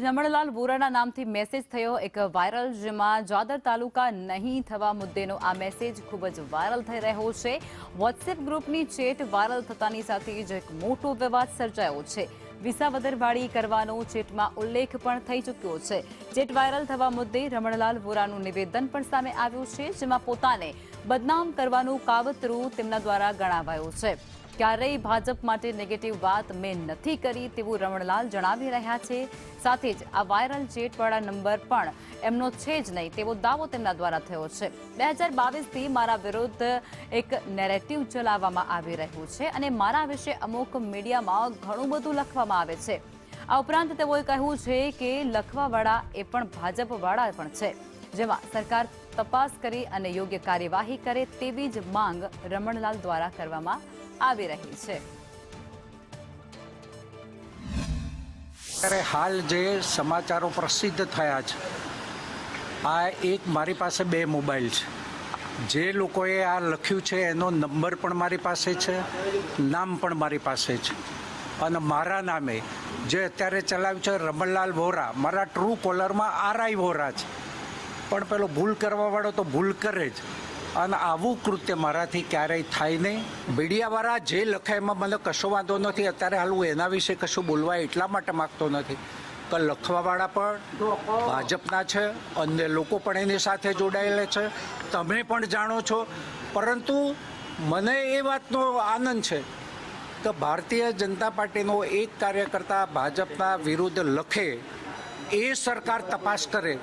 રમણલાલ વોરાના નામથી મેસેજ થયો એક વાયરલ, જેમાં જાદર તાલુકા નહીં થવા મુદ્દેનો આ મેસેજ ખૂબ જ વાયરલ થઈ રહ્યો છે। વોટ્સએપ ગ્રુપની ચેટ વાયરલ થતાની સાથે જ એક મોટો વિવાદ સર્જાયો છે। વિસાવદરવાળી કરવાનો ચેટમાં ઉલ્લેખ પણ થઈ ચૂક્યો છે। ચેટ વાયરલ થવા મુદ્દે રમણલાલ વોરાનું નિવેદન પણ સામે આવ્યું છે, જેમાં પોતાને બદનામ કરવાનું કાવતરું તેમના દ્વારા ગણાવાયું છે। ક્યારેય ભાજપ માટે નેગેટિવ વાત મેં નથી કરી તેવું રમણલાલ જણાવી રહ્યા છે। સાથે જ આ વાયરલ ચેટવાળા નંબર પણ એમનો છે જ નહીં તેવો દાવો તેમના દ્વારા થયો છે। 2022થી મારા વિરુદ્ધ એક નેરેટિવ ચલાવવામાં આવી રહ્યું છે અને મારા વિશે અમુક મીડિયામાં ઘણું બધું લખવામાં આવે છે। આ ઉપરાંત તેઓએ કહ્યું છે કે લખવાવાળા એ પણ ભાજપવાળા પણ છે, જેમાં સરકાર તપાસ કરી અને યોગ્ય કાર્યવાહી કરે તેવી જ માંગ રમણલાલ દ્વારા કરવામાં આવી રહી છે। ત્યારે હાલ જે સમાચારો પ્રસિદ્ધ થયા છે, આ એક મારી પાસે 2 મોબાઈલ છે। જે લોકોએ આ લખ્યું છે એનો નંબર પણ મારી પાસે છે, નામ પણ મારી પાસે છે અને મારા નામે જે અત્યારે ચલાવ્યું છે રમણલાલ વોરા, મારા ટ્રુ કોલરમાં RI વોરા છે, પણ પેલો ભૂલ કરવાવાળો તો ભૂલ કરે જ અને આવું કૃત્ય મારાથી ક્યારેય થાય નહીં। મીડિયાવાળા જે લખે એમાં મને કશો વાંધો નથી। અત્યારે હાલ હું એના વિશે કશું બોલવા એટલા માટે માગતો નથી કે લખવાવાળા પણ ભાજપના છે, અન્ય લોકો પણ એની સાથે જોડાયેલા છે, તમે પણ જાણો છો। પરંતુ મને એ વાતનો આનંદ છે કે ભારતીય જનતા પાર્ટીનો એક કાર્યકર્તા ભાજપના વિરુદ્ધ લખે, એ સરકાર તપાસ કરે